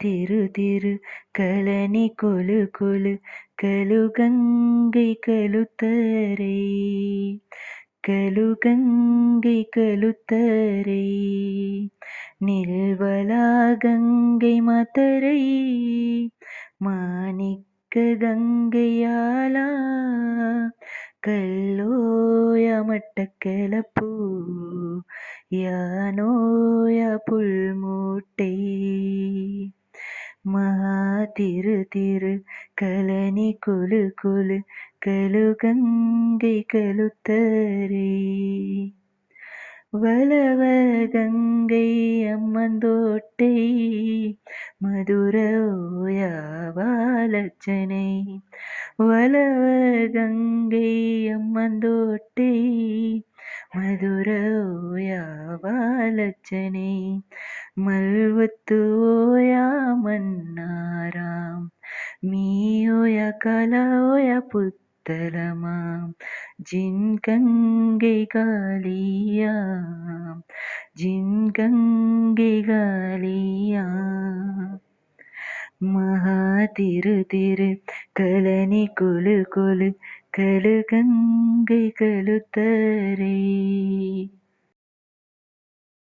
திரு திரு கழனி கொழு கொழு கழுகங்கை கழுத்தரை கழுகங்கை கழுத்தரை நில்வலா கங்கை மாத்தரை மாணிக்க கங்கையாளா கல்லோய மட்டக்களப்பூ யானோய புல்மூட்டை மகா திரு திரு கழனி கொழு கொழு கழுகங்கை கழுத்தரை வளவ கங்கை அம்மந்தோட்டை மதுர ஓயாவாலட்சனை வளவ கங்கை அம்மந்தோட்டை மதுர ஓயாவாலட்சனை மல்வத்து ஓயா மன்னாராம் மீயோய கலாய புத்தலமாம் ஜின்கங்கை காளியாம் ஜின்கங்கை காளியாம் மகா திரு திரு கழனி கொழு கொழு கழுகங்கை கழுத்தரை